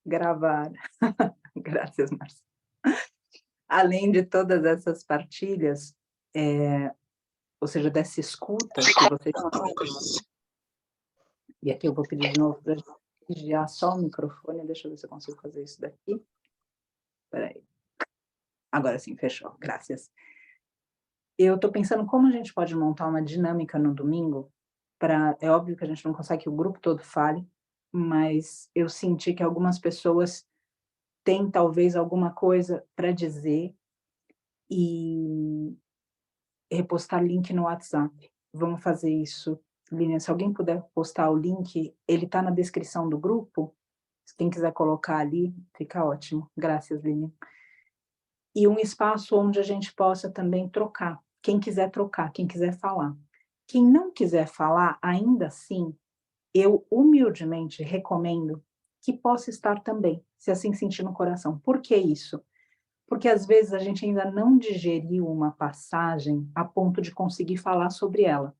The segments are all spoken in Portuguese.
gravar. Graças, Marcia. Além de todas essas partilhas, ou seja, dessa escuta que vocês... E aqui eu vou pedir de novo para vigiar só o microfone, deixa eu ver se eu consigo fazer isso daqui. Espera aí. Agora sim, fechou, graças. Eu estou pensando como a gente pode montar uma dinâmica no domingo, é óbvio que a gente não consegue que o grupo todo fale, mas eu senti que algumas pessoas têm talvez alguma coisa para dizer e repostar link no WhatsApp. Vamos fazer isso. Lilian, se alguém puder postar o link, ele está na descrição do grupo, se quem quiser colocar ali, fica ótimo. Graças, Lilian. E um espaço onde a gente possa também trocar. Quem quiser trocar, quem quiser falar. Quem não quiser falar, ainda assim, eu humildemente recomendo que possa estar também, se assim sentir no coração. Por que isso? Porque às vezes a gente ainda não digeriu uma passagem a ponto de conseguir falar sobre ela.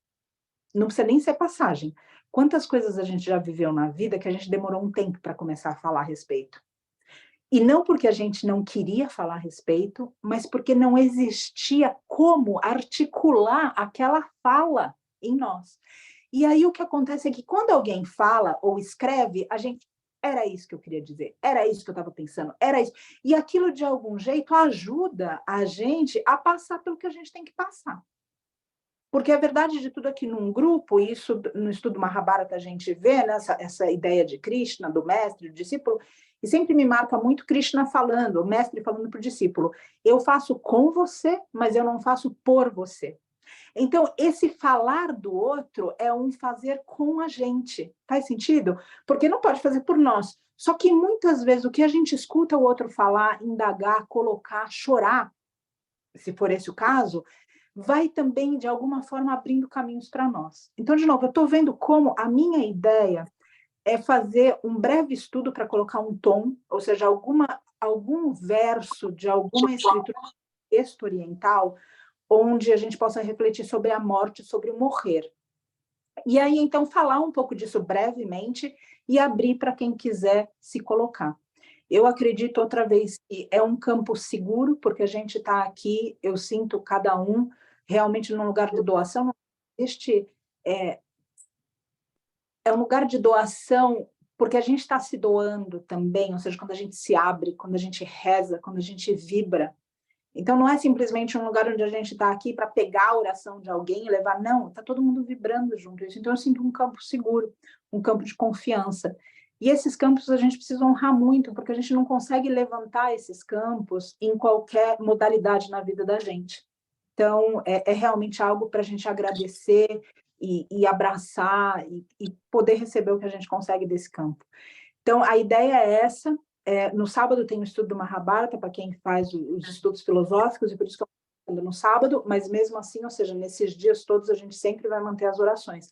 Não precisa nem ser passagem. Quantas coisas a gente já viveu na vida que a gente demorou um tempo para começar a falar a respeito? E não porque a gente não queria falar a respeito, mas porque não existia como articular aquela fala em nós. E aí o que acontece é que quando alguém fala ou escreve, a gente... Era isso que eu queria dizer, era isso que eu estava pensando, era isso. E aquilo, de algum jeito, ajuda a gente a passar pelo que a gente tem que passar. Porque a verdade de tudo aqui num grupo, e isso no estudo Mahabharata a gente vê, né, essa ideia de Krishna, do mestre, do discípulo, e sempre me marca muito Krishna falando, o mestre falando para o discípulo, eu faço com você, mas eu não faço por você. Então, esse falar do outro é um fazer com a gente. Faz sentido? Porque não pode fazer por nós. Só que muitas vezes o que a gente escuta o outro falar, indagar, colocar, chorar, se for esse o caso, vai também, de alguma forma, abrindo caminhos para nós. Então, de novo, eu estou vendo como a minha ideia é fazer um breve estudo para colocar um tom, ou seja, algum verso de alguma escritura texto oriental, onde a gente possa refletir sobre a morte, sobre o morrer. E aí, então, falar um pouco disso brevemente e abrir para quem quiser se colocar. Eu acredito, outra vez, que é um campo seguro, porque a gente está aqui, eu sinto cada um realmente num lugar de doação. É um lugar de doação porque a gente está se doando também, ou seja, quando a gente se abre, quando a gente reza, quando a gente vibra. Então, não é simplesmente um lugar onde a gente está aqui para pegar a oração de alguém e levar, não, está todo mundo vibrando junto. Então, eu sinto um campo seguro, um campo de confiança. E esses campos a gente precisa honrar muito, porque a gente não consegue levantar esses campos em qualquer modalidade na vida da gente. Então, é realmente algo para a gente agradecer e abraçar e poder receber o que a gente consegue desse campo. Então, a ideia é essa. No sábado tem o estudo do Mahabharata, para quem faz os estudos filosóficos, e por isso que eu estou falando no sábado, mas mesmo assim, ou seja, nesses dias todos a gente sempre vai manter as orações.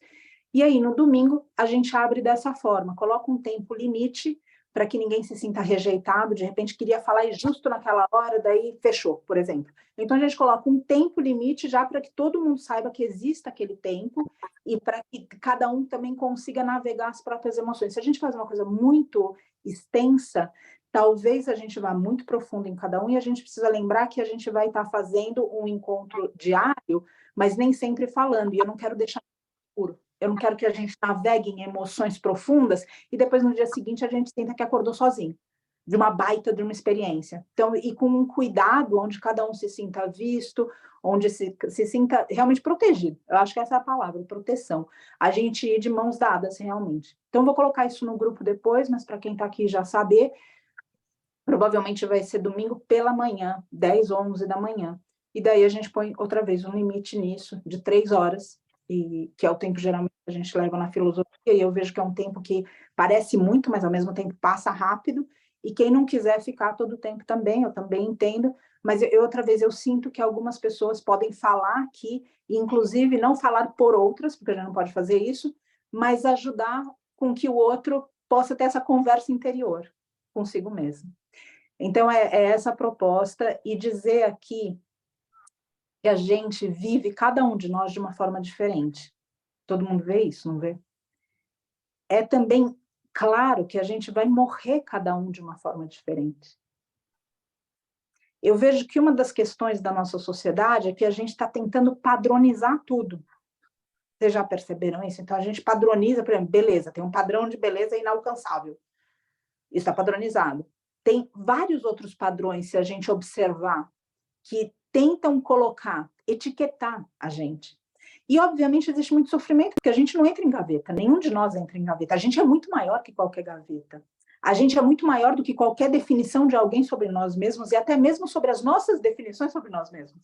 E aí, no domingo, a gente abre dessa forma, coloca um tempo limite para que ninguém se sinta rejeitado, de repente queria falar e justo naquela hora, daí fechou, por exemplo. Então, a gente coloca um tempo limite já para que todo mundo saiba que exista aquele tempo e para que cada um também consiga navegar as próprias emoções. Se a gente faz uma coisa muito extensa, talvez a gente vá muito profundo em cada um e a gente precisa lembrar que a gente vai estar fazendo um encontro diário, mas nem sempre falando, e eu não quero deixar puro. Eu não quero que a gente navegue em emoções profundas e depois, no dia seguinte, a gente sinta que acordou sozinho, de uma baita de uma experiência. Então, e com um cuidado, onde cada um se sinta visto, onde se sinta realmente protegido. Eu acho que essa é a palavra, proteção. A gente ir de mãos dadas, realmente. Então, vou colocar isso no grupo depois, mas para quem está aqui já saber, provavelmente vai ser domingo pela manhã, 10 ou 11 da manhã. E daí a gente põe outra vez um limite nisso, de 3 horas, que é o tempo geralmente que a gente leva na filosofia, e eu vejo que é um tempo que parece muito, mas ao mesmo tempo passa rápido, e quem não quiser ficar todo o tempo também, eu também entendo, mas outra vez eu sinto que algumas pessoas podem falar aqui, e inclusive não falar por outras, porque a gente não pode fazer isso, mas ajudar com que o outro possa ter essa conversa interior consigo mesmo. Então, é essa a proposta, e dizer aqui que a gente vive, cada um de nós, de uma forma diferente. Todo mundo vê isso, não vê? É também claro que a gente vai morrer cada um de uma forma diferente. Eu vejo que uma das questões da nossa sociedade é que a gente está tentando padronizar tudo. Vocês já perceberam isso? Então, a gente padroniza, por exemplo, beleza, tem um padrão de beleza inalcançável. Isso está padronizado. Tem vários outros padrões, se a gente observar, que tentam colocar, etiquetar a gente. E, obviamente, existe muito sofrimento, porque a gente não entra em gaveta, nenhum de nós entra em gaveta. A gente é muito maior que qualquer gaveta. A gente é muito maior do que qualquer definição de alguém sobre nós mesmos e até mesmo sobre as nossas definições sobre nós mesmos.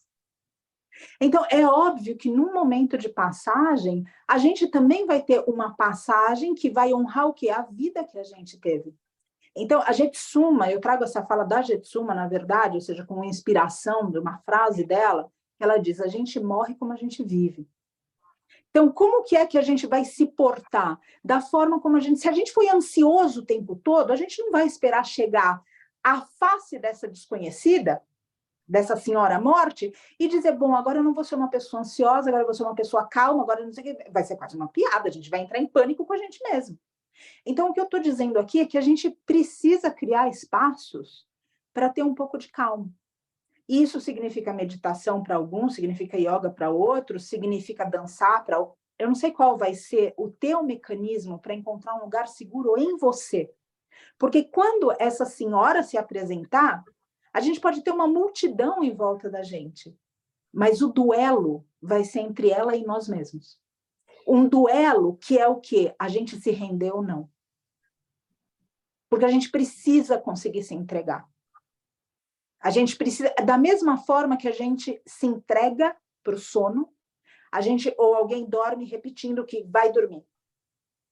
Então, é óbvio que num momento de passagem, a gente também vai ter uma passagem que vai honrar o quê? A vida que a gente teve. Então, a Jetsuma, eu trago essa fala da Jetsuma, na verdade, ou seja, com inspiração de uma frase dela, ela diz, a gente morre como a gente vive. Então, como que é que a gente vai se portar? Da forma como a gente... Se a gente foi ansioso o tempo todo, a gente não vai esperar chegar à face dessa desconhecida, dessa senhora morte, e dizer, bom, agora eu não vou ser uma pessoa ansiosa, agora eu vou ser uma pessoa calma, agora eu não sei o que... Vai ser quase uma piada, a gente vai entrar em pânico com a gente mesmo. Então, o que eu estou dizendo aqui é que a gente precisa criar espaços para ter um pouco de calma. Isso significa meditação para alguns, significa yoga para outros, significa dançar para outros. Eu não sei qual vai ser o teu mecanismo para encontrar um lugar seguro em você. Porque quando essa senhora se apresentar, a gente pode ter uma multidão em volta da gente, mas o duelo vai ser entre ela e nós mesmos. Um duelo que é o quê? A gente se render ou não. Porque a gente precisa conseguir se entregar. A gente precisa, da mesma forma que a gente se entrega para o sono, a gente, ou alguém dorme repetindo que vai dormir.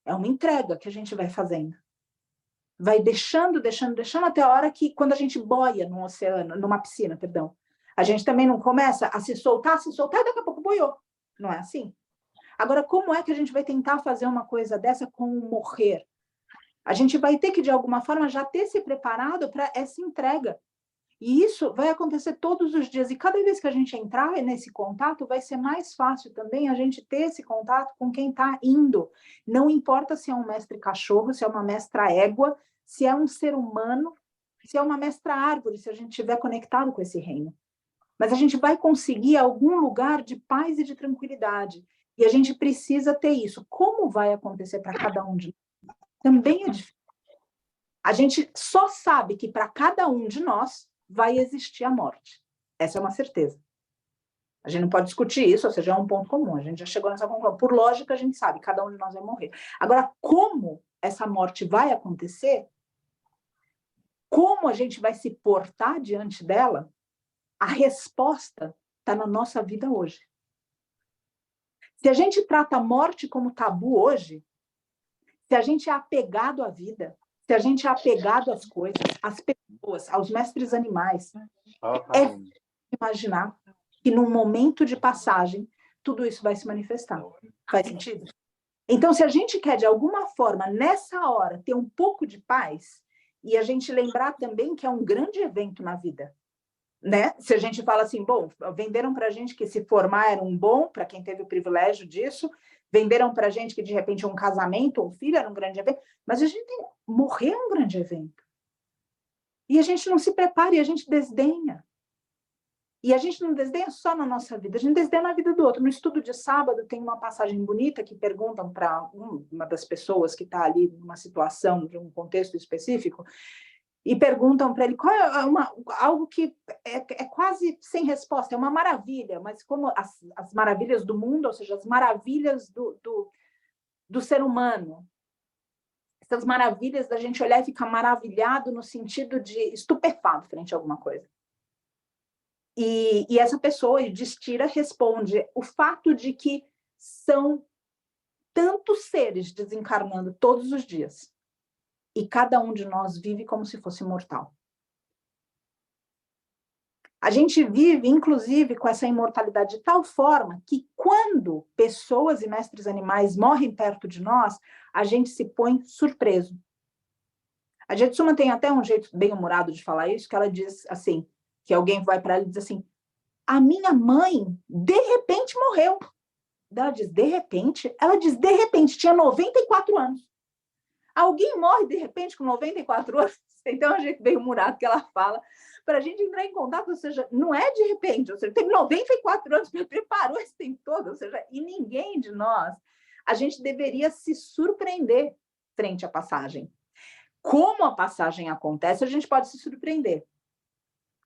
É uma entrega que a gente vai fazendo. Vai deixando até a hora que, quando a gente boia num oceano, numa piscina, perdão, a gente também não começa a se soltar, e daqui a pouco boiou. Não é assim? Agora, como é que a gente vai tentar fazer uma coisa dessa com o morrer? A gente vai ter que, de alguma forma, já ter se preparado para essa entrega. E isso vai acontecer todos os dias. E cada vez que a gente entrar nesse contato, vai ser mais fácil também a gente ter esse contato com quem está indo. Não importa se é um mestre cachorro, se é uma mestra égua, se é um ser humano, se é uma mestra árvore, se a gente estiver conectado com esse reino. Mas a gente vai conseguir algum lugar de paz e de tranquilidade. E a gente precisa ter isso. Como vai acontecer para cada um de nós? Também é difícil. A gente só sabe que para cada um de nós vai existir a morte. Essa é uma certeza. A gente não pode discutir isso, ou seja, é um ponto comum. A gente já chegou nessa conclusão. Por lógica, a gente sabe, cada um de nós vai morrer. Agora, como essa morte vai acontecer, como a gente vai se portar diante dela, a resposta está na nossa vida hoje. Se a gente trata a morte como tabu hoje, se a gente é apegado à vida, se a gente é apegado às coisas, às pessoas, aos mestres animais, é imaginar que num momento de passagem, tudo isso vai se manifestar. Faz sentido? Então, se a gente quer, de alguma forma, nessa hora, ter um pouco de paz, e a gente lembrar também que é um grande evento na vida, né? Se a gente fala assim, bom, venderam para a gente que se formar era um bom, para quem teve o privilégio disso, venderam para a gente que, de repente, um casamento, um filho era um grande evento, mas a gente tem... Morrer é um grande evento. E a gente não se prepara, e a gente desdenha. E a gente não desdenha só na nossa vida, a gente desdenha na vida do outro. No estudo de sábado tem uma passagem bonita que perguntam para uma das pessoas que está ali numa situação, de um contexto específico, e perguntam para ele qual é algo que é quase sem resposta, é uma maravilha, mas como as maravilhas do mundo, ou seja, as maravilhas do ser humano, essas maravilhas da gente olhar e ficar maravilhado no sentido de estupefato frente a alguma coisa. E essa pessoa, Yudhishthira, responde o fato de que são tantos seres desencarnando todos os dias e cada um de nós vive como se fosse mortal. A gente vive, inclusive, com essa imortalidade de tal forma que quando pessoas e mestres animais morrem perto de nós, a gente se põe surpreso. A Jetsuma tem até um jeito bem humorado de falar isso, que ela diz assim, que alguém vai para ela e diz assim, a minha mãe, de repente, morreu. Ela diz, de repente? Ela diz, de repente, tinha 94 anos. Alguém morre, de repente, com 94 anos, então a gente veio murado que ela fala, para a gente entrar em contato, ou seja, não é de repente, ou seja, tem 94 anos, me preparou esse tempo todo, ou seja, e ninguém de nós, a gente deveria se surpreender frente à passagem. Como a passagem acontece, a gente pode se surpreender,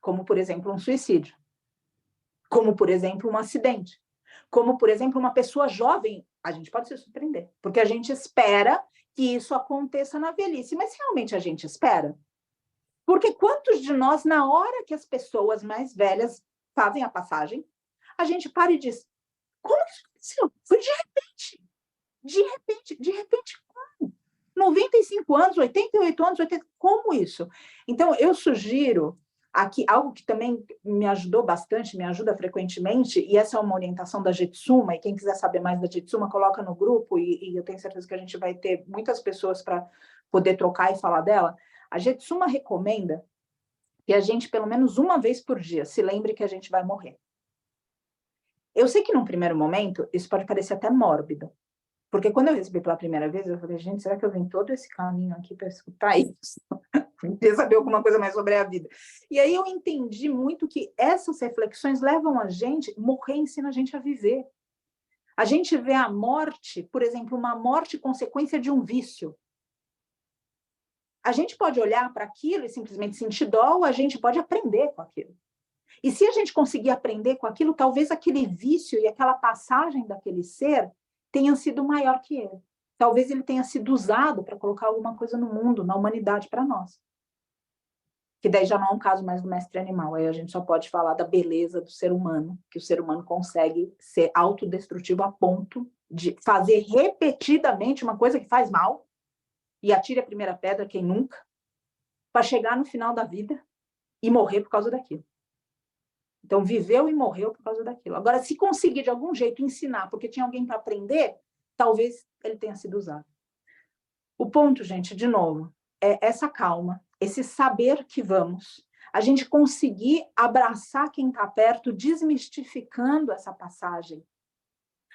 como, por exemplo, um suicídio, como, por exemplo, um acidente, como, por exemplo, uma pessoa jovem, a gente pode se surpreender, porque a gente espera que isso aconteça na velhice, mas realmente a gente espera? Porque quantos de nós, na hora que as pessoas mais velhas fazem a passagem, a gente para e diz, como que isso aconteceu? Foi de repente, de repente, de repente, como? 95 anos, 88 anos, 80, como isso? Então, eu sugiro aqui algo que também me ajudou bastante, me ajuda frequentemente, e essa é uma orientação da Jetsuma, e quem quiser saber mais da Jetsuma, coloca no grupo, e eu tenho certeza que a gente vai ter muitas pessoas para poder trocar e falar dela. A Jetsuma recomenda que a gente, pelo menos uma vez por dia, se lembre que a gente vai morrer. Eu sei que num primeiro momento, isso pode parecer até mórbido, porque quando eu recebi pela primeira vez, eu falei, gente, será que eu vim todo esse caminho aqui para escutar isso? Queria saber alguma coisa mais sobre a vida. E aí eu entendi muito que essas reflexões levam a gente, morrer ensina a gente a viver. A gente vê a morte, por exemplo, uma morte consequência de um vício. A gente pode olhar para aquilo e simplesmente sentir dó, ou a gente pode aprender com aquilo. E se a gente conseguir aprender com aquilo, talvez aquele vício e aquela passagem daquele ser tenham sido maior que ele. Talvez ele tenha sido usado para colocar alguma coisa no mundo, na humanidade, para nós. Que daí já não é um caso mais do mestre animal, aí a gente só pode falar da beleza do ser humano, que o ser humano consegue ser autodestrutivo a ponto de fazer repetidamente uma coisa que faz mal, e atire a primeira pedra, quem nunca, para chegar no final da vida e morrer por causa daquilo. Então, viveu e morreu por causa daquilo. Agora, se conseguir de algum jeito ensinar, porque tinha alguém para aprender, talvez ele tenha sido usado. O ponto, gente, de novo, é essa calma, esse saber que vamos, a gente conseguir abraçar quem está perto, desmistificando essa passagem.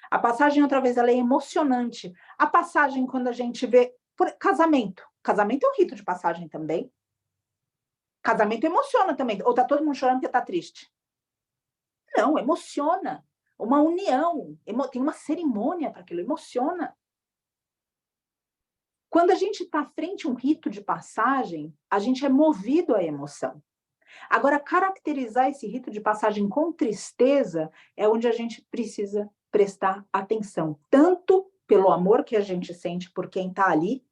A passagem, outra vez, ela é emocionante. A passagem, quando a gente vê... Casamento. Casamento é um rito de passagem também. Casamento emociona também. Ou está todo mundo chorando porque está triste? Não, emociona. Uma união. Tem uma cerimônia para aquilo. Emociona. Quando a gente está frente a um rito de passagem, a gente é movido à emoção. Agora, caracterizar esse rito de passagem com tristeza é onde a gente precisa prestar atenção, tanto pelo amor que a gente sente por quem está ali,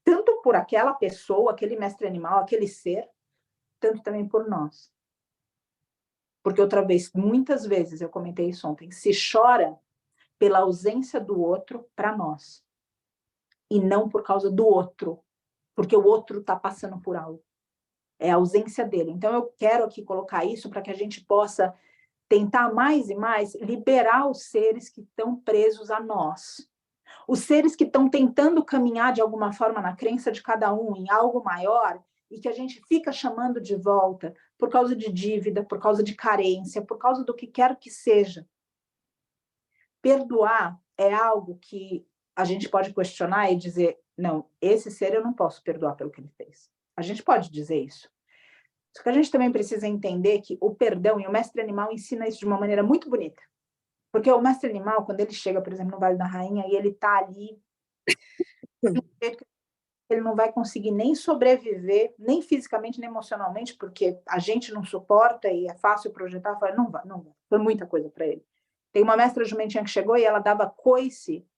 tanto por aquela pessoa, aquele mestre animal, aquele ser, tanto também por nós. Porque outra vez, muitas vezes, eu comentei isso ontem, se chora pela ausência do outro para nós. E não por causa do outro, porque o outro está passando por algo. É a ausência dele. Então, eu quero aqui colocar isso para que a gente possa tentar mais e mais liberar os seres que estão presos a nós. Os seres que estão tentando caminhar de alguma forma na crença de cada um em algo maior e que a gente fica chamando de volta por causa de dívida, por causa de carência, por causa do que quer que seja. Perdoar é algo que a gente pode questionar e dizer, não, esse ser eu não posso perdoar pelo que ele fez. A gente pode dizer isso. Só que a gente também precisa entender que o perdão, e o mestre animal ensina isso de uma maneira muito bonita. Porque o mestre animal, quando ele chega, por exemplo, no Vale da Rainha, e ele está ali, ele não vai conseguir nem sobreviver, nem fisicamente, nem emocionalmente, porque a gente não suporta e é fácil projetar, fala, não vai, não vai. Foi muita coisa para ele. Tem uma mestra jumentinha que chegou e ela dava coice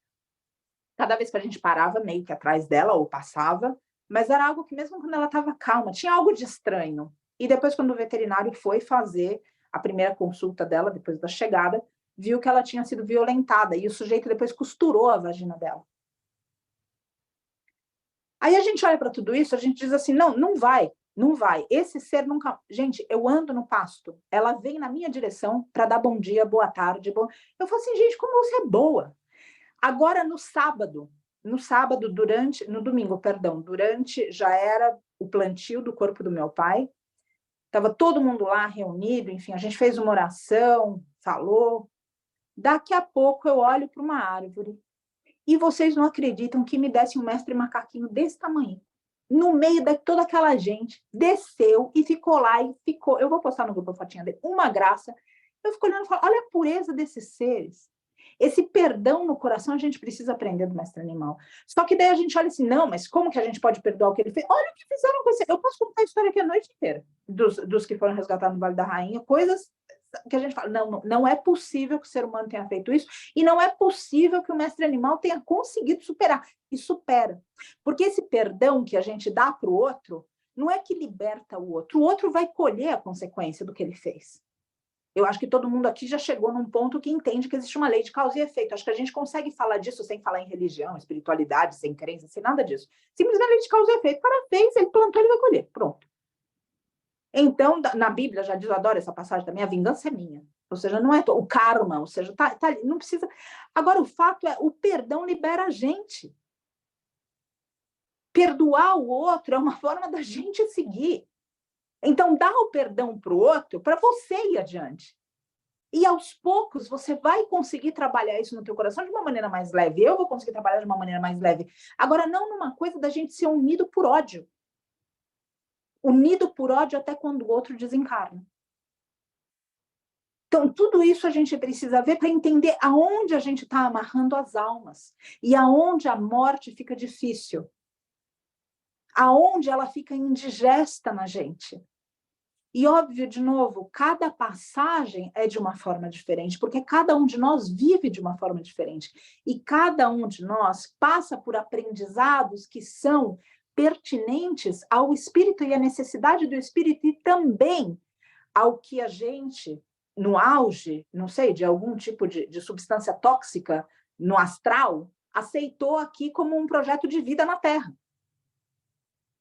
cada vez que a gente parava, meio que atrás dela, ou passava, mas era algo que mesmo quando ela estava calma, tinha algo de estranho. E depois, quando o veterinário foi fazer a primeira consulta dela, depois da chegada, viu que ela tinha sido violentada, e o sujeito depois costurou a vagina dela. Aí a gente olha para tudo isso, a gente diz assim, não, não vai, não vai. Esse ser nunca... Gente, eu ando no pasto, ela vem na minha direção para dar bom dia, boa tarde, bom... Eu falo assim, gente, como você é boa. Agora, no sábado, no domingo, perdão, durante, já era o plantio do corpo do meu pai, estava todo mundo lá reunido, enfim, a gente fez uma oração, falou. Daqui a pouco eu olho para uma árvore E vocês não acreditam que me desse um mestre macaquinho desse tamanho. No meio de toda aquela gente, desceu e ficou lá e ficou. Eu vou postar no grupo a fotinha dele, uma graça. Eu fico olhando e falo, olha a pureza desses seres. Esse perdão no coração a gente precisa aprender do mestre animal. Só que daí a gente olha assim, não, mas como que a gente pode perdoar o que ele fez? Olha o que fizeram com você. Eu posso contar a história aqui a noite inteira, dos que foram resgatados no Vale da Rainha, coisas que a gente fala, não é possível que o ser humano tenha feito isso, e não é possível que o mestre animal tenha conseguido superar. E supera. Porque esse perdão que a gente dá para o outro, não é que liberta o outro vai colher a consequência do que ele fez. Eu acho que todo mundo aqui já chegou num ponto que entende que existe uma lei de causa e efeito. Acho que a gente consegue falar disso sem falar em religião, espiritualidade, sem crença, sem nada disso. Simplesmente lei de causa e efeito. O cara fez, ele plantou, ele vai colher. Pronto. Então, na Bíblia, já diz, eu adoro essa passagem também, a vingança é minha. Ou seja, não é o karma, ou seja, não precisa... Agora, o fato é, o perdão libera a gente. Perdoar o outro é uma forma da gente seguir. Então, dá o perdão para o outro, para você ir adiante. E, aos poucos, você vai conseguir trabalhar isso no teu coração de uma maneira mais leve. Eu vou conseguir trabalhar de uma maneira mais leve. Agora, não numa coisa da gente ser unido por ódio. Unido por ódio até quando o outro desencarna. Então, tudo isso a gente precisa ver para entender aonde a gente está amarrando as almas. E aonde a morte fica difícil. Aonde ela fica indigesta na gente. E, óbvio, de novo, cada passagem é de uma forma diferente, porque cada um de nós vive de uma forma diferente. E cada um de nós passa por aprendizados que são pertinentes ao espírito e à necessidade do espírito, e também ao que a gente, no auge, não sei, de algum tipo de substância tóxica no astral, aceitou aqui como um projeto de vida na Terra.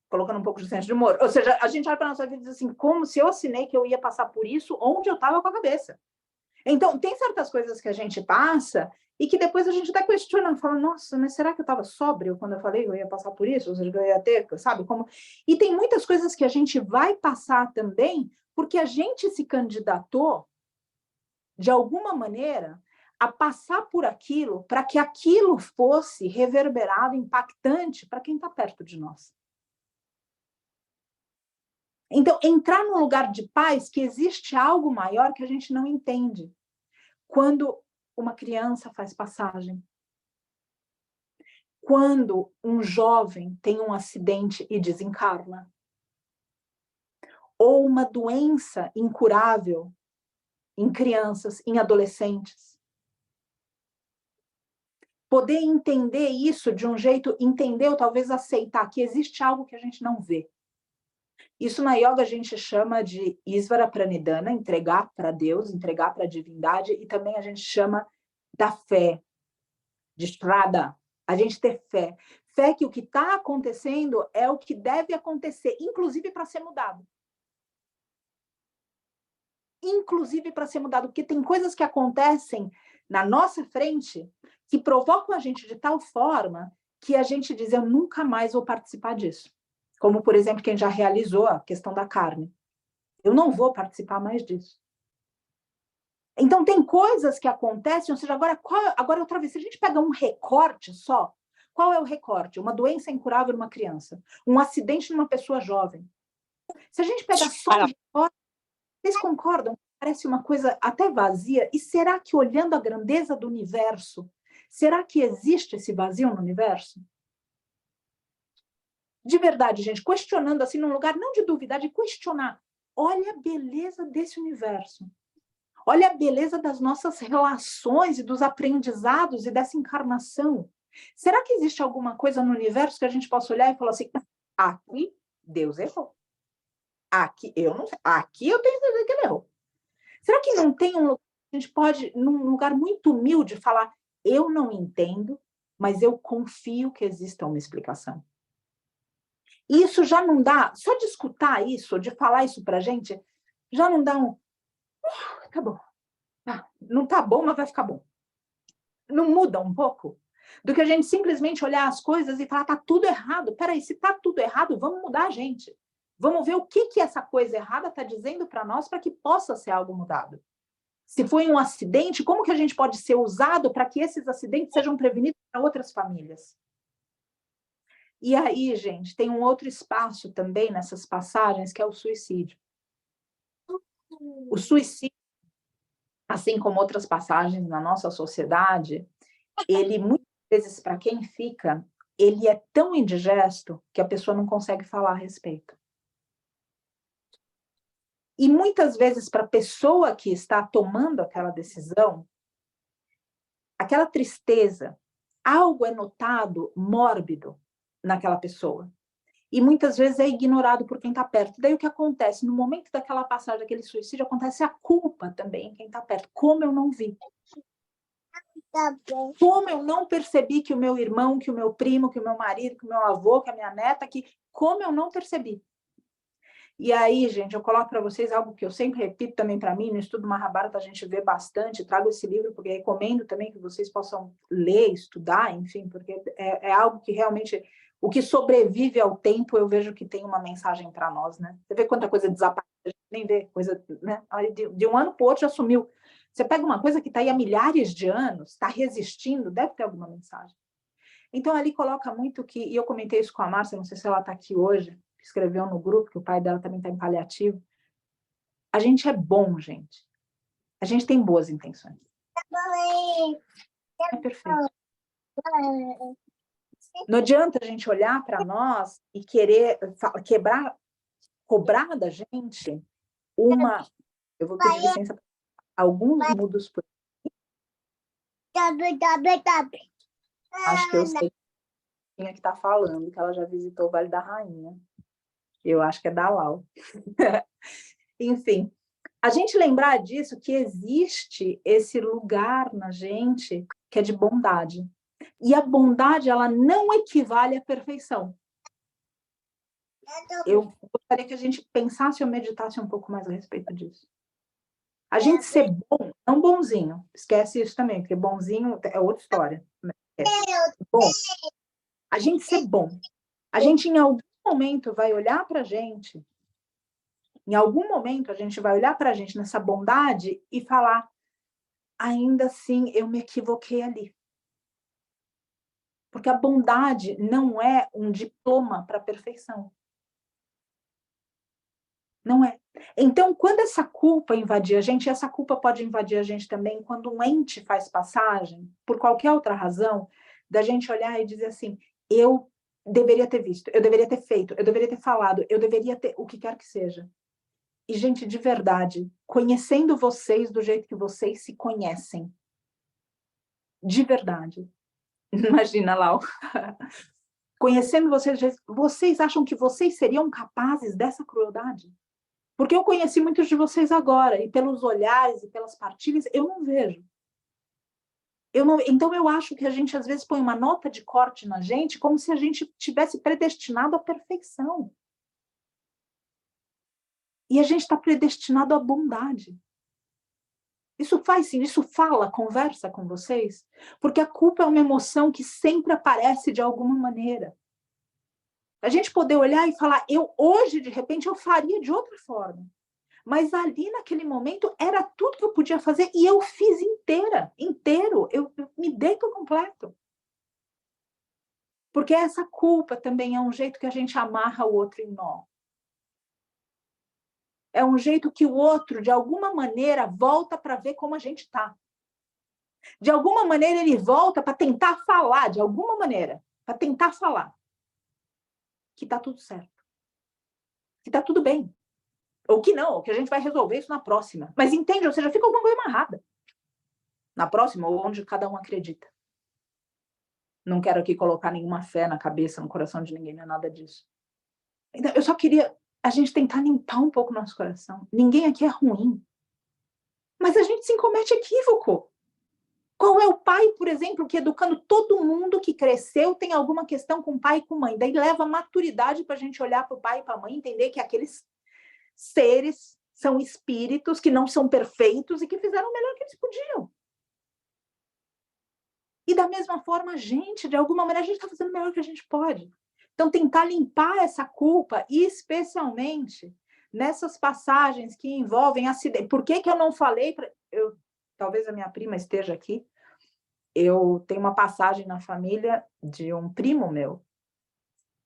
Colocando um pouco de senso de humor. Ou seja, a gente olha para a nossa vida e diz assim, como se eu assinei que eu ia passar por isso, onde eu estava com a cabeça. Então, tem certas coisas que a gente passa e que depois a gente até questiona, fala, nossa, mas será que eu estava sóbrio quando eu falei que eu ia passar por isso? Ou seja, que eu ia ter, sabe? Como... E tem muitas coisas que a gente vai passar também porque a gente se candidatou, de alguma maneira, a passar por aquilo para que aquilo fosse reverberado, impactante para quem está perto de nós. Então, entrar num lugar de paz que existe algo maior que a gente não entende. Quando uma criança faz passagem. Quando um jovem tem um acidente e desencarna. Ou uma doença incurável em crianças, em adolescentes. Poder entender isso de um jeito, entender ou talvez aceitar que existe algo que a gente não vê. Isso na yoga a gente chama de Isvara Pranidhana, entregar para Deus, entregar para a divindade, e também a gente chama da fé, de Shraddha, a gente ter fé. Fé que o que está acontecendo é o que deve acontecer, inclusive para ser mudado. Inclusive para ser mudado, porque tem coisas que acontecem na nossa frente que provocam a gente de tal forma que a gente diz, eu nunca mais vou participar disso. Como, por exemplo, quem já realizou a questão da carne. Eu não vou participar mais disso. Então, tem coisas que acontecem, ou seja, agora outra vez, se a gente pega um recorte só, qual é o recorte? Uma doença incurável numa criança, um acidente numa pessoa jovem. Se a gente pegar só um recorte, vocês concordam? Parece uma coisa até vazia. E será que, olhando a grandeza do universo, será que existe esse vazio no universo? De verdade, gente, questionando assim, num lugar não de duvidar, de questionar. Olha a beleza desse universo. Olha a beleza das nossas relações e dos aprendizados e dessa encarnação. Será que existe alguma coisa no universo que a gente possa olhar e falar assim, aqui Deus errou. Aqui eu não sei. Aqui eu tenho certeza que ele errou. Será que não tem um lugar que a gente pode, num lugar muito humilde, falar, eu não entendo, mas eu confio que exista uma explicação? Isso já não dá, só de escutar isso, de falar isso pra gente, já não dá um... tá bom. Não tá bom, mas vai ficar bom. Não muda um pouco? Do que a gente simplesmente olhar as coisas e falar, tá tudo errado. Peraí, se tá tudo errado, vamos mudar a gente. Vamos ver o que essa coisa errada está dizendo para nós para que possa ser algo mudado. Se foi um acidente, como que a gente pode ser usado para que esses acidentes sejam prevenidos para outras famílias. E aí, gente, tem um outro espaço também nessas passagens, que é o suicídio. O suicídio, assim como outras passagens na nossa sociedade, ele muitas vezes, para quem fica, ele é tão indigesto que a pessoa não consegue falar a respeito. E muitas vezes, para a pessoa que está tomando aquela decisão, aquela tristeza, algo é notado mórbido naquela pessoa. E muitas vezes é ignorado por quem está perto. Daí o que acontece? No momento daquela passagem, daquele suicídio, acontece a culpa também em quem está perto. Como eu não vi? Como eu não percebi que o meu irmão, que o meu primo, que o meu marido, que o meu avô, que a minha neta, como eu não percebi? E aí, gente, eu coloco para vocês algo que eu sempre repito também para mim, no Estudo Mahabharata a gente vê bastante, trago esse livro porque recomendo também que vocês possam ler, estudar, enfim, porque é algo que realmente, o que sobrevive ao tempo, eu vejo que tem uma mensagem para nós, né? Você vê quanta coisa desaparece, a gente nem vê, coisa, né? De um ano para o outro já sumiu. Você pega uma coisa que está aí há milhares de anos, está resistindo, deve ter alguma mensagem. Então, ali coloca muito que, e eu comentei isso com a Márcia, não sei se ela está aqui hoje, escreveu no grupo, que o pai dela também está em paliativo. A gente é bom, gente. A gente tem boas intenções. É perfeito. Não adianta a gente olhar para nós e querer cobrar da gente uma... Eu vou pedir licença para alguns mudos por... Acho que eu sei quem é que está falando, que ela já visitou o Vale da Rainha. Eu acho que é da Lau. Enfim, a gente lembrar disso, que existe esse lugar na gente que é de bondade. E a bondade, ela não equivale à perfeição. Eu gostaria que a gente pensasse ou meditasse um pouco mais a respeito disso. A gente ser bom, não bonzinho. Esquece isso também, porque bonzinho é outra história. Bom, a gente ser bom. A gente, em algum momento, vai olhar para a gente, em algum momento, a gente vai olhar para a gente nessa bondade e falar, ainda assim, eu me equivoquei ali. Porque a bondade não é um diploma para a perfeição. Não é. Então, quando essa culpa invadir a gente, essa culpa pode invadir a gente também quando um ente faz passagem, por qualquer outra razão, da gente olhar e dizer assim, eu deveria ter visto, eu deveria ter feito, eu deveria ter falado, eu deveria ter, o que quer que seja. E, gente, de verdade, conhecendo vocês do jeito que vocês se conhecem, de verdade, imagina, Lau, conhecendo vocês, vocês acham que vocês seriam capazes dessa crueldade? Porque eu conheci muitos de vocês agora, e pelos olhares e pelas partilhas, eu não vejo. Então, eu acho que a gente, às vezes, põe uma nota de corte na gente, como se a gente tivesse predestinado à perfeição. E a gente está predestinado à bondade. Isso faz sim, isso fala, conversa com vocês, porque a culpa é uma emoção que sempre aparece de alguma maneira. A gente poder olhar e falar, hoje, de repente, eu faria de outra forma. Mas ali, naquele momento, era tudo que eu podia fazer e eu fiz inteiro. Eu me dei por completo. Porque essa culpa também é um jeito que a gente amarra o outro em nó. É um jeito que o outro, de alguma maneira, volta para ver como a gente está. De alguma maneira, ele volta para tentar falar, de alguma maneira, para tentar falar que está tudo certo. Que está tudo bem. Ou que não, ou que a gente vai resolver isso na próxima. Mas entende? Ou seja, fica alguma coisa amarrada. Na próxima, ou onde cada um acredita. Não quero aqui colocar nenhuma fé na cabeça, no coração de ninguém, não é nada disso. Então, eu só queria a gente tentar limpar um pouco o nosso coração. Ninguém aqui é ruim. Mas a gente sim comete equívoco. Qual é o pai, por exemplo, que educando todo mundo que cresceu tem alguma questão com pai e com mãe? Daí leva maturidade para a gente olhar para o pai e para a mãe e entender que aqueles seres são espíritos que não são perfeitos e que fizeram o melhor que eles podiam. E da mesma forma, a gente, de alguma maneira, a gente está fazendo o melhor que a gente pode. Então, tentar limpar essa culpa, especialmente nessas passagens que envolvem acidente. Por que eu não falei? Talvez a minha prima esteja aqui. Eu tenho uma passagem na família de um primo meu,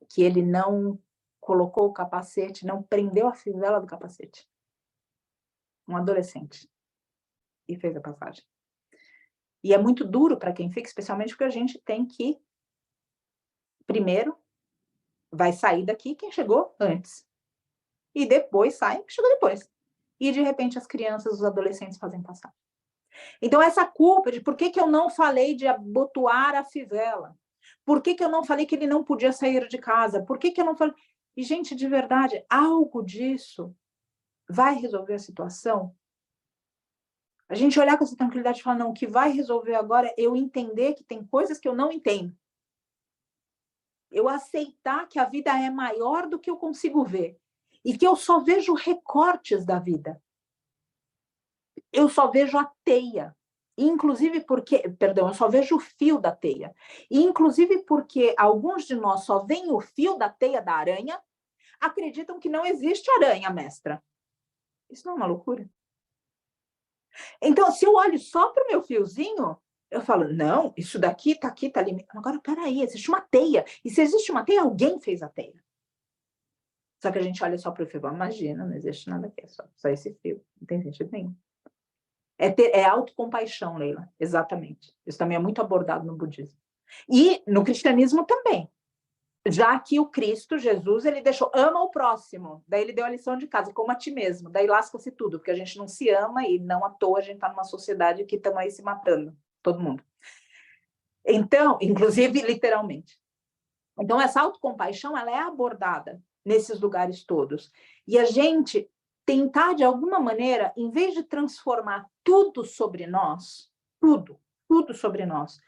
que ele não colocou o capacete, não prendeu a fivela do capacete. Um adolescente. E fez a passagem. E é muito duro para quem fica, especialmente porque a gente tem que, primeiro, vai sair daqui quem chegou antes. E depois sai quem chegou depois. E, de repente, as crianças, os adolescentes fazem passagem. Então, essa culpa de por que eu não falei de abotoar a fivela? Por que eu não falei que ele não podia sair de casa? Por que eu não falei... E, gente, de verdade, algo disso vai resolver a situação? A gente olhar com essa tranquilidade e falar, não, o que vai resolver agora é eu entender que tem coisas que eu não entendo. Eu aceitar que a vida é maior do que eu consigo ver. E que eu só vejo recortes da vida. Eu só vejo a teia. Inclusive porque, perdão, eu só vejo o fio da teia. E inclusive porque alguns de nós só veem o fio da teia da aranha, acreditam que não existe aranha, mestra. Isso não é uma loucura? Então, se eu olho só para o meu fiozinho, eu falo, não, isso daqui, tá ali. Agora, peraí, existe uma teia. E se existe uma teia, alguém fez a teia. Só que a gente olha só para o fio, imagina, não existe nada aqui, é só esse fio. Não tem sentido nenhum. É autocompaixão, Leila, exatamente. Isso também é muito abordado no budismo. E no cristianismo também. Já que o Cristo, Jesus, ele deixou, ama o próximo. Daí ele deu a lição de casa, como a ti mesmo. Daí lasca-se tudo, porque a gente não se ama e não à toa a gente está numa sociedade que estamos aí se matando, todo mundo. Então, inclusive, literalmente. Então, essa autocompaixão, ela é abordada nesses lugares todos. E a gente tentar, de alguma maneira, em vez de transformar tudo sobre nós, tudo sobre nós,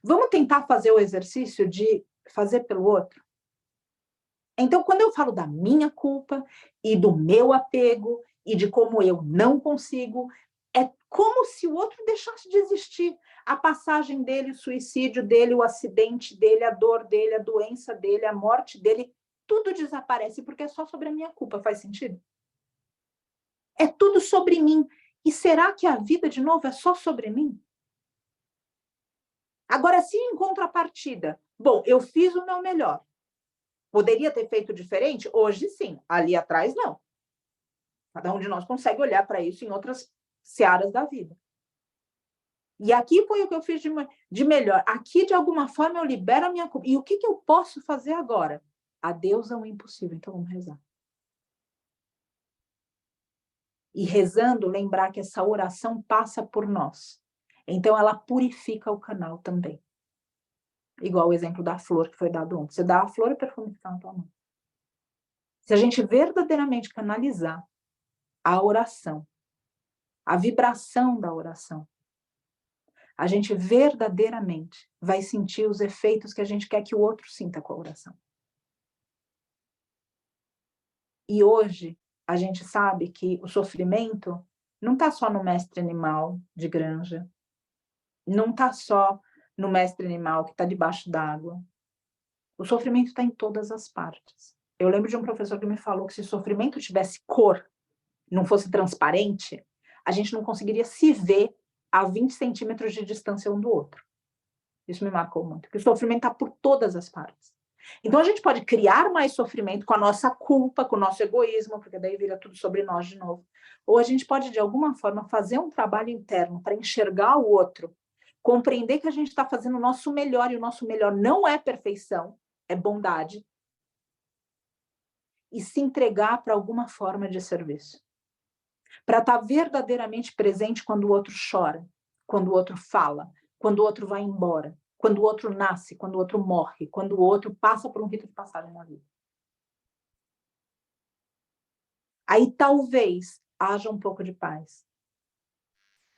vamos tentar fazer o exercício de fazer pelo outro? Então, quando eu falo da minha culpa e do meu apego e de como eu não consigo, é como se o outro deixasse de existir. A passagem dele, o suicídio dele, o acidente dele, a dor dele, a doença dele, a morte dele, tudo desaparece porque é só sobre a minha culpa. Faz sentido? É tudo sobre mim. E será que a vida, de novo, é só sobre mim? Agora, se em contrapartida, bom, eu fiz o meu melhor. Poderia ter feito diferente? Hoje, sim. Ali atrás, não. Cada um de nós consegue olhar para isso em outras searas da vida. E aqui foi o que eu fiz de melhor. Aqui, de alguma forma, eu libero a minha culpa. E o que eu posso fazer agora? A Deus é o impossível. Então, vamos rezar. E rezando, lembrar que essa oração passa por nós. Então, ela purifica o canal também. Igual o exemplo da flor que foi dado ontem. Você dá a flor e o perfume fica na tua mão. Se a gente verdadeiramente canalizar a oração, a vibração da oração, a gente verdadeiramente vai sentir os efeitos que a gente quer que o outro sinta com a oração. E hoje, a gente sabe que o sofrimento não está só no mestre animal de granja, não está só no mestre animal que está debaixo d'água. O sofrimento está em todas as partes. Eu lembro de um professor que me falou que se o sofrimento tivesse cor, não fosse transparente, a gente não conseguiria se ver a 20 centímetros de distância um do outro. Isso me marcou muito, porque o sofrimento está por todas as partes. Então, a gente pode criar mais sofrimento com a nossa culpa, com o nosso egoísmo, porque daí vira tudo sobre nós de novo. Ou a gente pode, de alguma forma, fazer um trabalho interno para enxergar o outro, compreender que a gente está fazendo o nosso melhor, e o nosso melhor não é perfeição, é bondade, e se entregar para alguma forma de serviço. Para estar verdadeiramente presente quando o outro chora, quando o outro fala, quando o outro vai embora, quando o outro nasce, quando o outro morre, quando o outro passa por um rito de passagem na vida. Aí talvez haja um pouco de paz.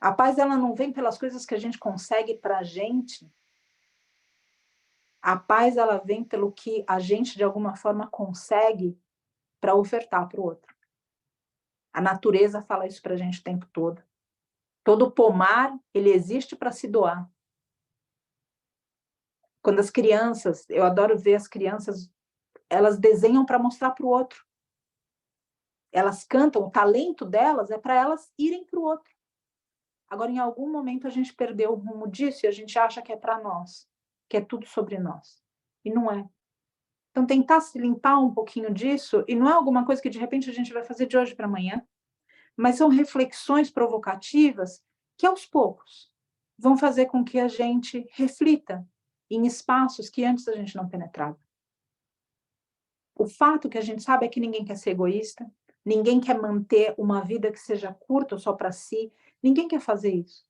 A paz, ela não vem pelas coisas que a gente consegue para a gente. A paz, ela vem pelo que a gente, de alguma forma, consegue para ofertar para o outro. A natureza fala isso para a gente o tempo todo. Todo pomar, ele existe para se doar. Quando as crianças, eu adoro ver as crianças, elas desenham para mostrar para o outro. Elas cantam, o talento delas é para elas irem para o outro. Agora, em algum momento, a gente perdeu o rumo disso e a gente acha que é para nós, que é tudo sobre nós. E não é. Então, tentar se limpar um pouquinho disso, e não é alguma coisa que, de repente, a gente vai fazer de hoje para amanhã, mas são reflexões provocativas que, aos poucos, vão fazer com que a gente reflita em espaços que antes a gente não penetrava. O fato que a gente sabe é que ninguém quer ser egoísta, ninguém quer manter uma vida que seja curta ou só para si, ninguém quer fazer isso.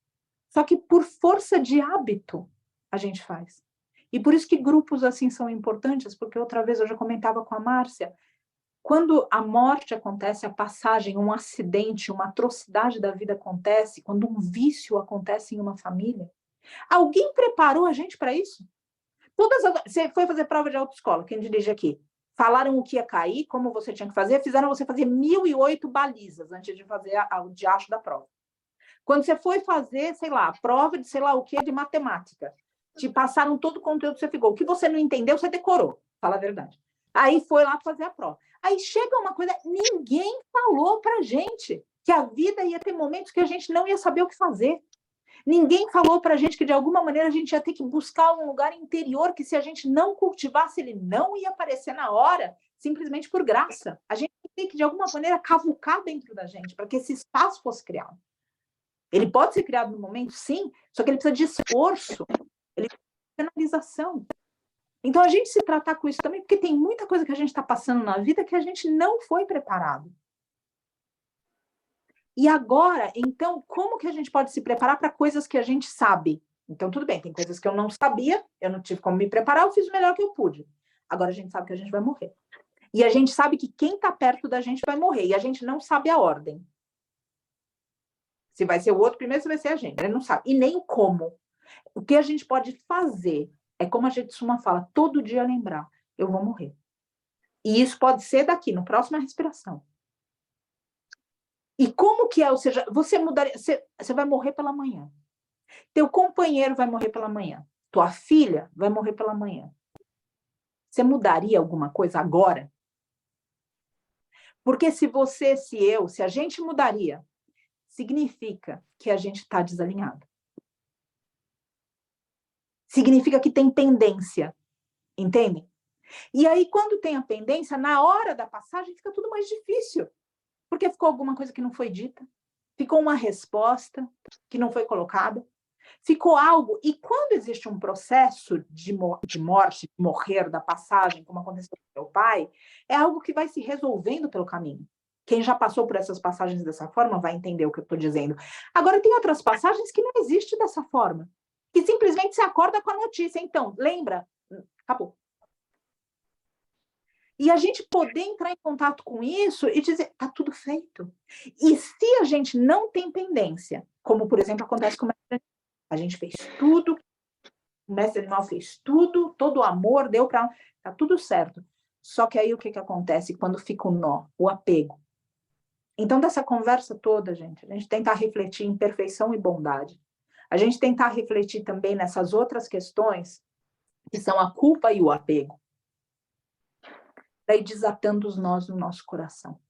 Só que por força de hábito a gente faz. E por isso que grupos assim são importantes, porque outra vez eu já comentava com a Márcia, quando a morte acontece, a passagem, um acidente, uma atrocidade da vida acontece, quando um vício acontece em uma família, alguém preparou a gente para isso? Você foi fazer prova de autoescola, quem dirige aqui? Falaram o que ia cair, como você tinha que fazer, fizeram você fazer 1008 balizas antes de fazer o diacho da prova. Quando você foi fazer, sei lá, a prova de sei lá o que de matemática, te passaram todo o conteúdo que você ficou. O que você não entendeu, você decorou, fala a verdade. Aí foi lá fazer a prova. Aí chega uma coisa, ninguém falou pra gente que a vida ia ter momentos que a gente não ia saber o que fazer. Ninguém falou pra gente que de alguma maneira a gente ia ter que buscar um lugar interior que se a gente não cultivasse, ele não ia aparecer na hora, simplesmente por graça. A gente tem que de alguma maneira cavucar dentro da gente para que esse espaço fosse criado. Ele pode ser criado no momento, sim, só que ele precisa de esforço, ele precisa de penalização. Então, a gente se tratar com isso também, porque tem muita coisa que a gente está passando na vida que a gente não foi preparado. E agora, então, como que a gente pode se preparar para coisas que a gente sabe? Então, tudo bem, tem coisas que eu não sabia, eu não tive como me preparar, eu fiz o melhor que eu pude. Agora a gente sabe que a gente vai morrer. E a gente sabe que quem está perto da gente vai morrer, e a gente não sabe a ordem. Se vai ser o outro primeiro, se vai ser a gente. Ele não sabe. E nem o como. O que a gente pode fazer é, como a gente Suma fala, todo dia lembrar, eu vou morrer. E isso pode ser daqui, no próxima respiração. E como que é? Ou seja, você mudaria, você vai morrer pela manhã. Teu companheiro vai morrer pela manhã. Tua filha vai morrer pela manhã. Você mudaria alguma coisa agora? Porque se a gente mudaria, significa que a gente está desalinhado. Significa que tem pendência. Entende? E aí, quando tem a pendência, na hora da passagem, fica tudo mais difícil. Porque ficou alguma coisa que não foi dita, ficou uma resposta que não foi colocada, ficou algo. E quando existe um processo de morte, de morrer, da passagem, como aconteceu com meu pai, é algo que vai se resolvendo pelo caminho. Quem já passou por essas passagens dessa forma vai entender o que eu estou dizendo. Agora, tem outras passagens que não existem dessa forma. Que simplesmente se acorda com a notícia. Então, lembra? Acabou. E a gente poder entrar em contato com isso e dizer, tá tudo feito. E se a gente não tem pendência, como, por exemplo, acontece com o mestre, a gente fez tudo, o mestre animal fez tudo, todo o amor deu para... Tá tudo certo. Só que aí o que acontece quando fica o nó, o apego? Então, dessa conversa toda, gente, a gente tentar refletir em perfeição e bondade. A gente tentar refletir também nessas outras questões, que são a culpa e o apego. Daí desatando os nós no nosso coração.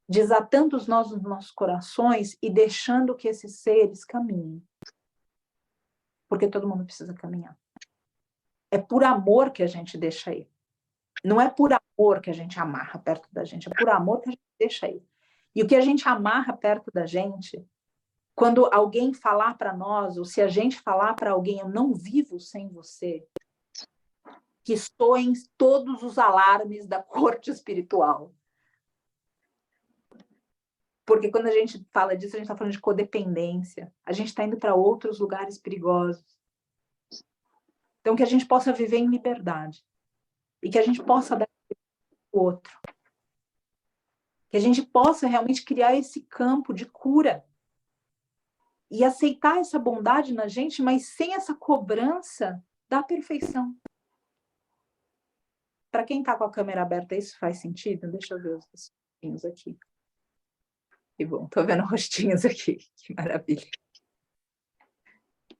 Desatando os nós nos nossos corações e deixando que esses seres caminhem. Porque todo mundo precisa caminhar. É por amor que a gente deixa ir. Não é por amor que a gente amarra perto da gente, é por amor que a gente deixa ir. E o que a gente amarra perto da gente, quando alguém falar para nós, ou se a gente falar para alguém, eu não vivo sem você, que soem todos os alarmes da corte espiritual. Porque quando a gente fala disso, a gente está falando de codependência. A gente está indo para outros lugares perigosos. Então, que a gente possa viver em liberdade. E que a gente possa dar o outro. Que a gente possa realmente criar esse campo de cura. E aceitar essa bondade na gente, mas sem essa cobrança da perfeição. Para quem está com a câmera aberta, isso faz sentido? Deixa eu ver os rostinhos aqui. Que bom, estou vendo rostinhos aqui. Que maravilha.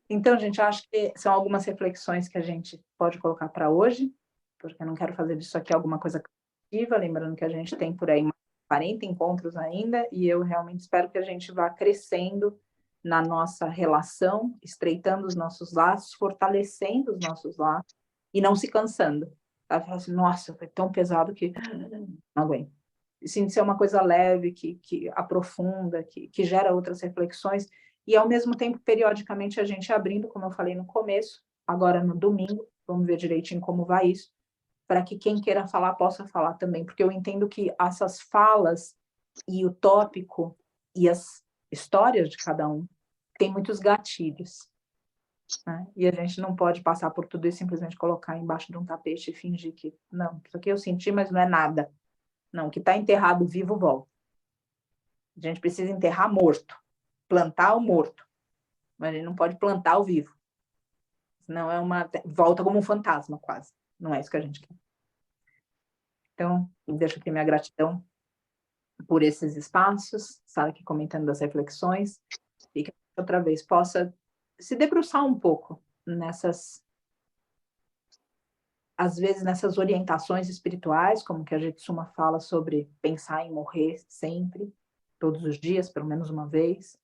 Então, gente, eu acho que são algumas reflexões que a gente pode colocar para hoje, porque eu não quero fazer disso aqui alguma coisa criativa, lembrando que a gente tem por aí mais 40 encontros ainda, e eu realmente espero que a gente vá crescendo na nossa relação, estreitando os nossos laços, fortalecendo os nossos laços e não se cansando. Ela fala assim, nossa, foi tão pesado que não aguento. E sim, ser uma coisa leve, que aprofunda, que gera outras reflexões, e ao mesmo tempo, periodicamente, a gente abrindo, como eu falei no começo, agora no domingo, vamos ver direitinho como vai isso, para que quem queira falar possa falar também, porque eu entendo que essas falas e o tópico e as histórias de cada um têm muitos gatilhos, né? E a gente não pode passar por tudo e simplesmente colocar embaixo de um tapete e fingir que, não, isso aqui eu senti, mas não é nada. Não, o que está enterrado vivo volta. A gente precisa enterrar morto, plantar o morto, mas a gente não pode plantar o vivo. Senão é uma... volta como um fantasma, quase. Não é isso que a gente quer. Então, deixo aqui minha gratidão por esses espaços, Sara aqui comentando das reflexões, e que outra vez possa se debruçar um pouco nessas, às vezes nessas orientações espirituais, como que a Jetsuma fala sobre pensar em morrer sempre, todos os dias, pelo menos uma vez,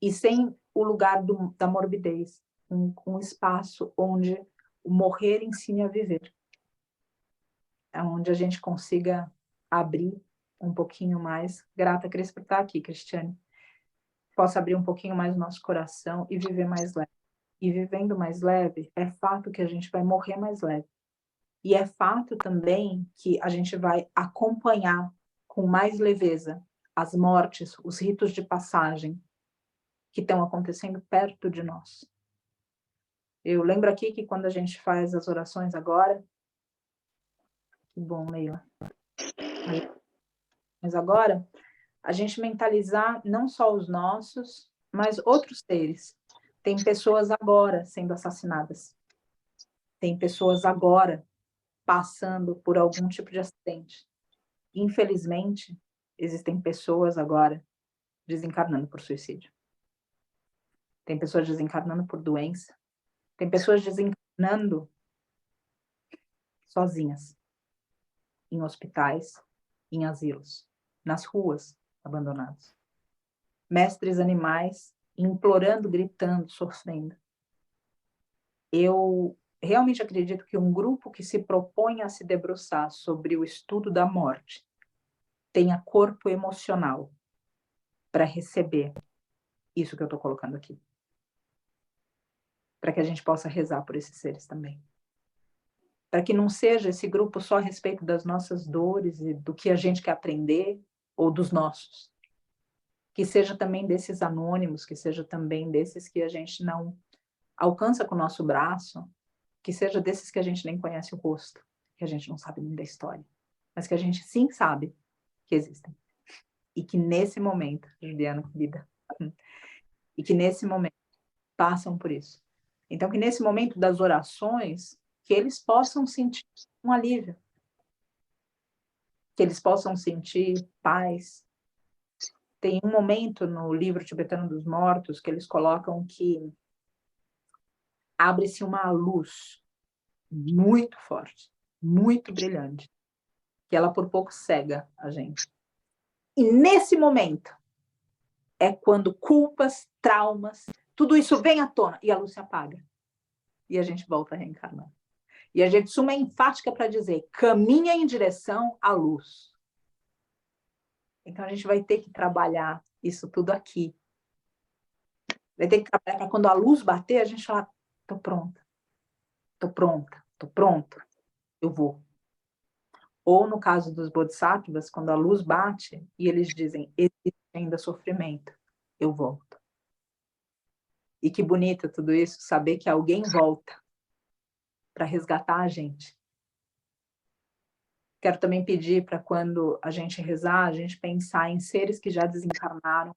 e sem o lugar da morbidez, um espaço onde o morrer ensine a viver, é onde a gente consiga abrir um pouquinho mais. Grata, Cris, por estar aqui, Cristiane. Possa abrir um pouquinho mais o nosso coração e viver mais leve. E vivendo mais leve, é fato que a gente vai morrer mais leve. E é fato também que a gente vai acompanhar com mais leveza as mortes, os ritos de passagem que estão acontecendo perto de nós. Eu lembro aqui que quando a gente faz as orações agora, que bom, Leila, mas agora, a gente mentalizar não só os nossos, mas outros seres. Tem pessoas agora sendo assassinadas. Tem pessoas agora passando por algum tipo de acidente. Infelizmente, existem pessoas agora desencarnando por suicídio. Tem pessoas desencarnando por doença. Tem pessoas desencarnando sozinhas, em hospitais, em asilos, nas ruas, abandonados. Mestres animais implorando, gritando, sofrendo. Eu realmente acredito que um grupo que se propõe a se debruçar sobre o estudo da morte tenha corpo emocional para receber isso que eu estou colocando aqui. Para que a gente possa rezar por esses seres também. Para que não seja esse grupo só a respeito das nossas dores e do que a gente quer aprender, ou dos nossos. Que seja também desses anônimos, que seja também desses que a gente não alcança com o nosso braço, que seja desses que a gente nem conhece o rosto, que a gente não sabe nem da história, mas que a gente sim sabe que existem. E que nesse momento, Juliana, querida, e que nesse momento passam por isso. Então, que nesse momento das orações, que eles possam sentir um alívio, que eles possam sentir paz. Tem um momento no livro Tibetano dos Mortos que eles colocam que abre-se uma luz muito forte, muito brilhante, que ela por pouco cega a gente. E nesse momento é quando culpas, traumas, tudo isso vem à tona e a luz se apaga. E a gente volta a reencarnar. E a Jetsuma é enfática para dizer, caminha em direção à luz. Então a gente vai ter que trabalhar isso tudo aqui. Vai ter que trabalhar para quando a luz bater, a gente falar, tô pronta, tô pronta, tô pronto, eu vou. Ou no caso dos bodhisattvas, quando a luz bate e eles dizem, existe ainda sofrimento, eu volto. E que bonito tudo isso, saber que alguém volta para resgatar a gente. Quero também pedir para quando a gente rezar, a gente pensar em seres que já desencarnaram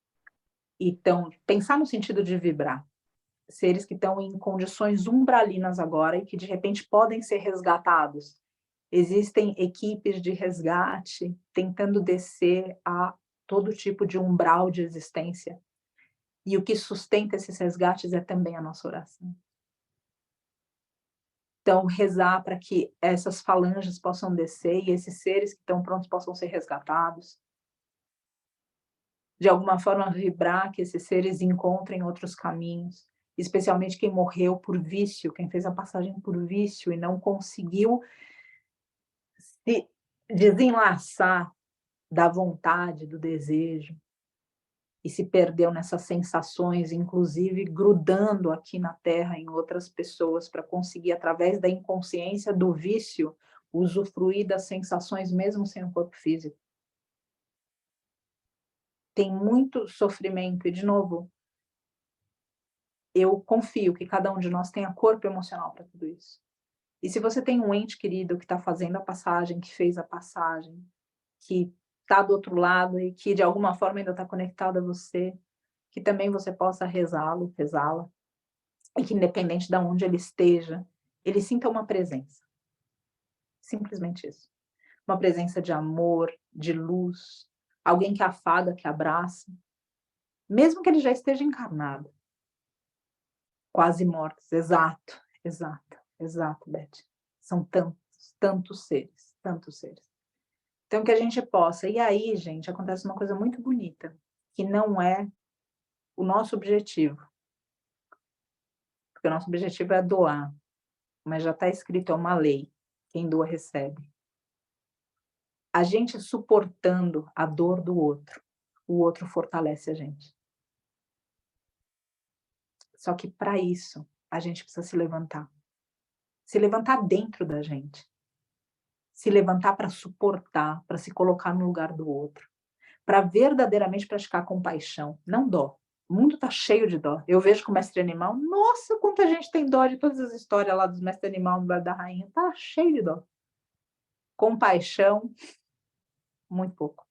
e pensar no sentido de vibrar. Seres que estão em condições umbralinas agora e que de repente podem ser resgatados. Existem equipes de resgate tentando descer a todo tipo de umbral de existência. E o que sustenta esses resgates é também a nossa oração. Então, rezar para que essas falanges possam descer e esses seres que estão prontos possam ser resgatados. de alguma forma vibrar que esses seres encontrem outros caminhos, especialmente quem morreu por vício, quem fez a passagem por vício e não conseguiu se desenlaçar da vontade, do desejo, e se perdeu nessas sensações, inclusive grudando aqui na Terra em outras pessoas para conseguir, através da inconsciência do vício, usufruir das sensações mesmo sem o corpo físico. Tem muito sofrimento e, de novo, eu confio que cada um de nós tenha corpo emocional para tudo isso. E se você tem um ente querido que está fazendo a passagem, que fez a passagem, que está do outro lado e que de alguma forma ainda está conectado a você, que também você possa rezá-lo, rezá-la, e que independente de onde ele esteja, ele sinta uma presença. Simplesmente isso. Uma presença de amor, de luz, alguém que afaga, que abraça, mesmo que ele já esteja encarnado, quase mortos. Exato, exato, exato, Beth. São tantos, tantos seres, tantos seres. Então que a gente possa, e aí, gente, acontece uma coisa muito bonita, que não é o nosso objetivo, porque o nosso objetivo é doar, mas já está escrito, é uma lei, quem doa recebe. A gente suportando a dor do outro, o outro fortalece a gente. Só que para isso, a gente precisa se levantar. Se levantar dentro da gente. Se levantar para suportar, para se colocar no lugar do outro. Para verdadeiramente praticar compaixão, não dó. O mundo está cheio de dó. Eu vejo com o mestre animal, nossa, quanta gente tem dó de todas as histórias lá dos mestres animal no Bar da Rainha. Está cheio de dó. Compaixão, muito pouco.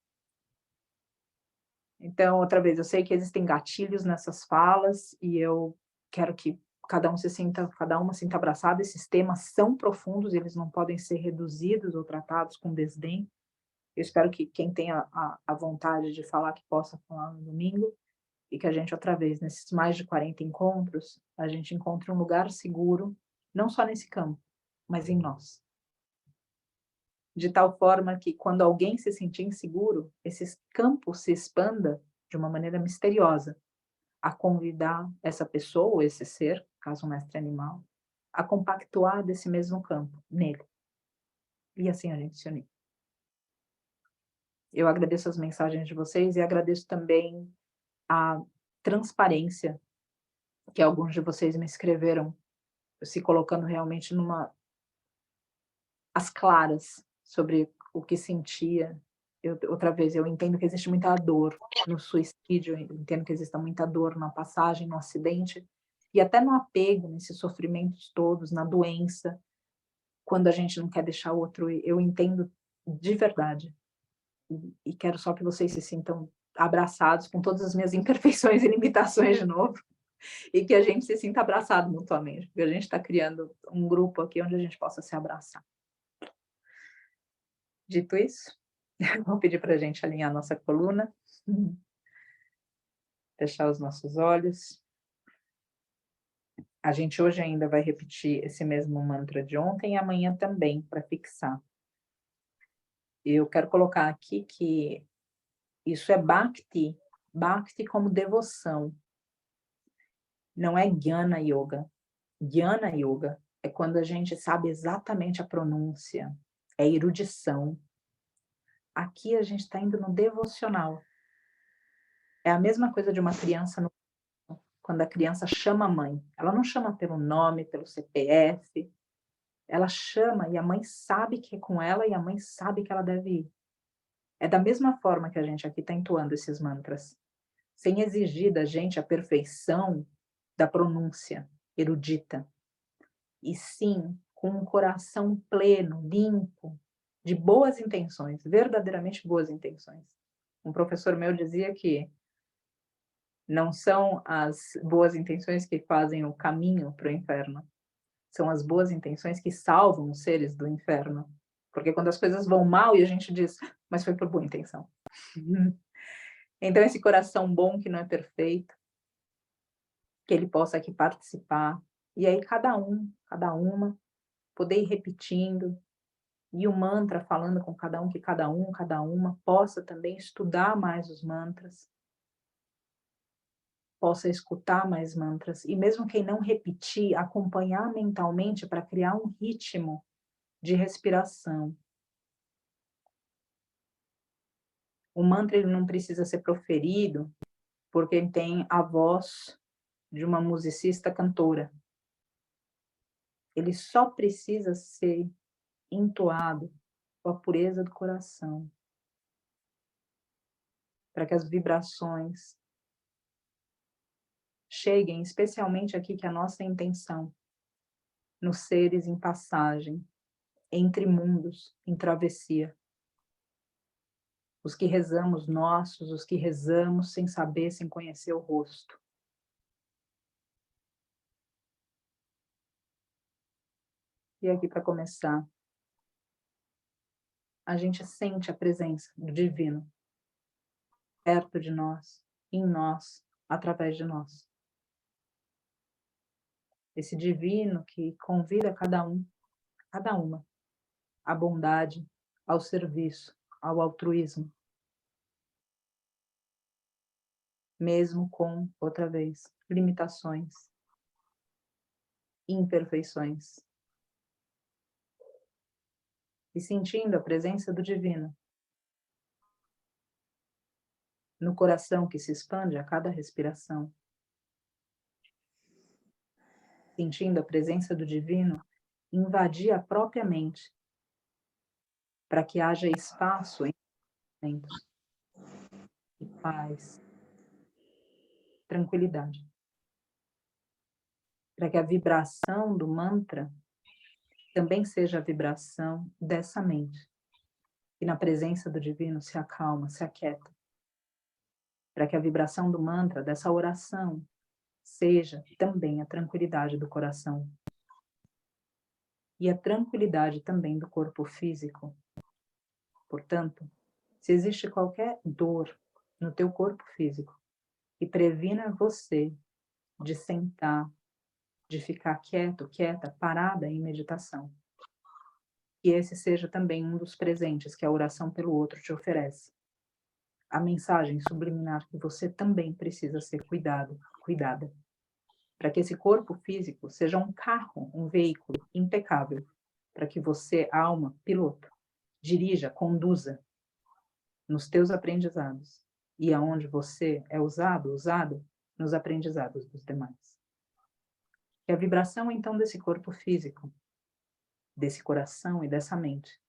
Então, outra vez, eu sei que existem gatilhos nessas falas e eu quero que cada uma sinta abraçada. Esses temas são profundos, eles não podem ser reduzidos ou tratados com desdém. Eu espero que quem tenha a vontade de falar, que possa falar no domingo, e que a gente, outra vez, nesses mais de 40 encontros, a gente encontre um lugar seguro, não só nesse campo, mas em nós. De tal forma que, quando alguém se sentir inseguro, esse campo se expanda de uma maneira misteriosa, a convidar essa pessoa, esse ser, caso um mestre animal, a compactuar desse mesmo campo, nele. E assim a gente se unir. Eu agradeço as mensagens de vocês e agradeço também a transparência que alguns de vocês me escreveram, se colocando realmente às claras sobre o que sentia. Outra vez, eu entendo que existe muita dor no suicídio, eu entendo que existe muita dor na passagem, no acidente, e até no apego, nesses sofrimentos todos, na doença, quando a gente não quer deixar o outro ir. Eu entendo de verdade. E quero só que vocês se sintam abraçados com todas as minhas imperfeições e limitações de novo, e que a gente se sinta abraçado mutuamente, porque a gente está criando um grupo aqui onde a gente possa se abraçar. Dito isso, vou pedir para a gente alinhar a nossa coluna, fechar os nossos olhos. A gente hoje ainda vai repetir esse mesmo mantra de ontem e amanhã também, para fixar. Eu quero colocar aqui que isso é Bhakti, Bhakti como devoção. Não é Jnana Yoga. Jnana Yoga é quando a gente sabe exatamente a pronúncia, é erudição. Aqui a gente está indo no devocional. É a mesma coisa de uma criança quando a criança chama a mãe. Ela não chama pelo nome, pelo CPF. Ela chama e a mãe sabe que é com ela e a mãe sabe que ela deve ir. É da mesma forma que a gente aqui está entoando esses mantras. Sem exigir da gente a perfeição da pronúncia erudita. E sim, com um coração pleno, limpo, de boas intenções, verdadeiramente boas intenções. Um professor meu dizia que não são as boas intenções que fazem o caminho para o inferno, são as boas intenções que salvam os seres do inferno. Porque quando as coisas vão mal e a gente diz, mas foi por boa intenção. Então esse coração bom que não é perfeito, que ele possa aqui participar, e aí cada cada uma, poder ir repetindo, e o mantra falando com cada um, que cada uma possa também estudar mais os mantras, possa escutar mais mantras. E mesmo quem não repetir, acompanhar mentalmente para criar um ritmo de respiração. O mantra ele não precisa ser proferido porque ele tem a voz de uma musicista cantora. Ele só precisa ser entoado com a pureza do coração, para que as vibrações cheguem, especialmente aqui que a nossa intenção, nos seres em passagem, entre mundos, em travessia. Os que rezamos nossos, os que rezamos sem saber, sem conhecer o rosto. E aqui para começar, a gente sente a presença do divino perto de nós, em nós, através de nós. Esse divino que convida cada um, cada uma, à bondade, ao serviço, ao altruísmo. Mesmo com, outra vez, limitações, imperfeições. E sentindo a presença do divino no coração que se expande a cada respiração. Sentindo a presença do divino invadir a própria mente, para que haja espaço entre momentos de paz, tranquilidade. Para que a vibração do mantra também seja a vibração dessa mente, que na presença do divino se acalma, se aquieta. Para que a vibração do mantra, dessa oração, seja também a tranquilidade do coração. E a tranquilidade também do corpo físico. Portanto, se existe qualquer dor no teu corpo físico que previna você de sentar, de ficar quieto, quieta, parada em meditação, que esse seja também um dos presentes que a oração pelo outro te oferece. A mensagem subliminar que você também precisa ser cuidada, para que esse corpo físico seja um carro, um veículo impecável, para que você, alma, piloto, dirija, conduza nos teus aprendizados e aonde você é usado nos aprendizados dos demais. Que a vibração, então, desse corpo físico, desse coração e dessa mente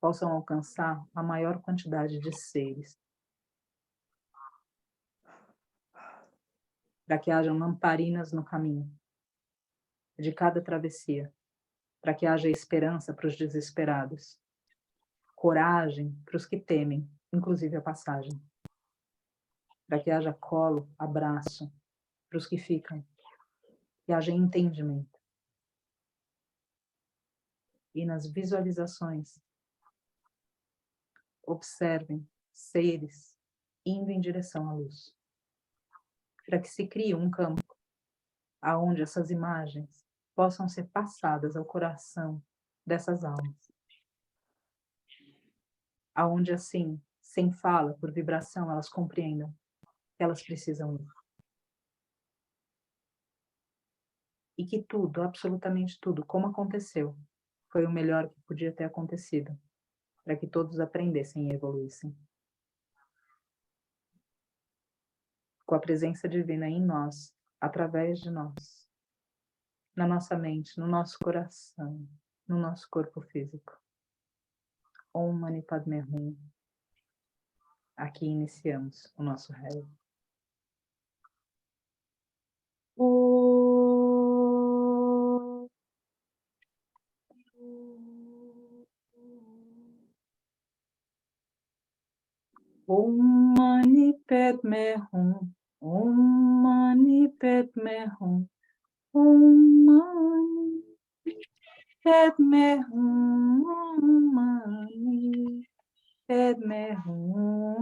possam alcançar a maior quantidade de seres, para que hajam lamparinas no caminho de cada travessia, para que haja esperança para os desesperados, coragem para os que temem, inclusive a passagem, para que haja colo, abraço para os que ficam, que haja entendimento. E nas visualizações, observem seres indo em direção à luz, para que se crie um campo aonde essas imagens possam ser passadas ao coração dessas almas, aonde assim, sem fala, por vibração, elas compreendam que elas precisam ir. E que tudo, absolutamente tudo, como aconteceu, foi o melhor que podia ter acontecido, para que todos aprendessem e evoluíssem. Com a presença divina em nós, através de nós, na nossa mente, no nosso coração, no nosso corpo físico. Om Mani Padme Hum. Aqui iniciamos o nosso rezo. Om Mani Padme Hum. Om Mani Padme Hum. Om Mani Padme Hum. Om Mani Padme Hum.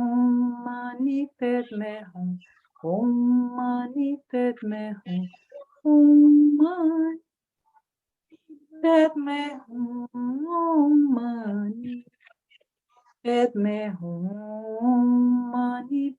Om Mani Padme Hum. Om Mani Padme Hum. Om Mani Padme Hum. Om Mani Padme Hum. Om Mani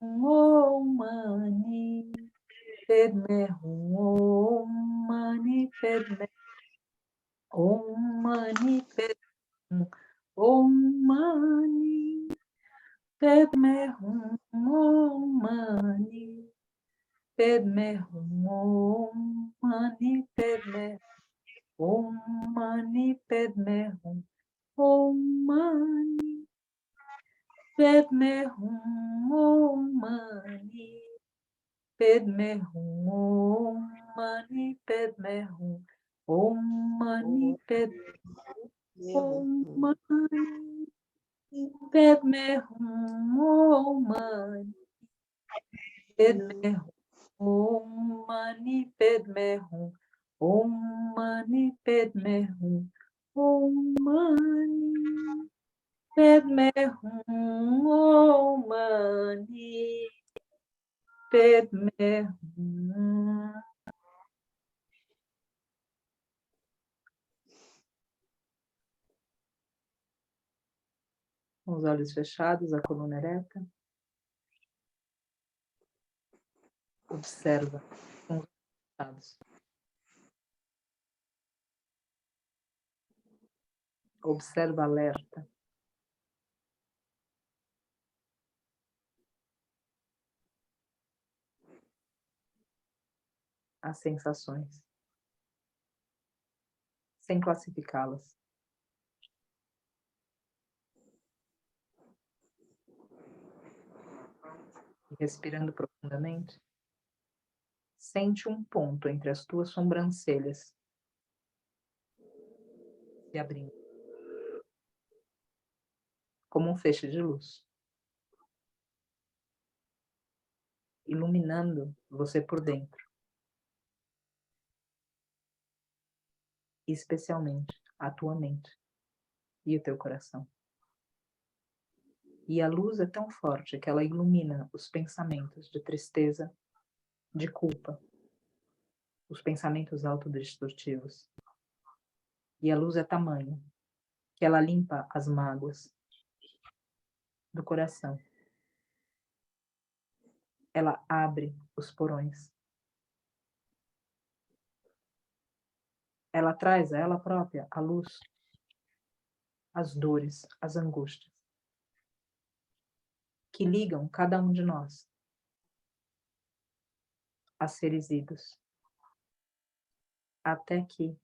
Om Mani Padme Hum. Om Mani Padme Om Mani Padme Om Mani Padme Hum. Om Mani Padme Hum. Om Mani Padme Om Mani Padme Hum. Om Mani Padme Hum. Om Mani Padme Hum. Om Mani Padme Hum. Om Mani Padme Om Mani Padme Hum. Om Mani Padme Hum. Om Mani Padme Hum. Om Mani Padme Hum. Om Mani Padme Hum. Om Mani Padme Hum. Com os olhos fechados, a coluna ereta. Observa com os olhos fechados. Observa alerta. As sensações, sem classificá-las. E respirando profundamente, sente um ponto entre as tuas sobrancelhas se abrindo, como um feixe de luz, iluminando você por dentro, especialmente a tua mente e o teu coração. E a luz é tão forte que ela ilumina os pensamentos de tristeza, de culpa, os pensamentos autodestrutivos. E a luz é tamanha que ela limpa as mágoas do coração. Ela abre os porões. Ela traz a ela própria a luz, as dores, as angústias que ligam cada um de nós a seres idos, até que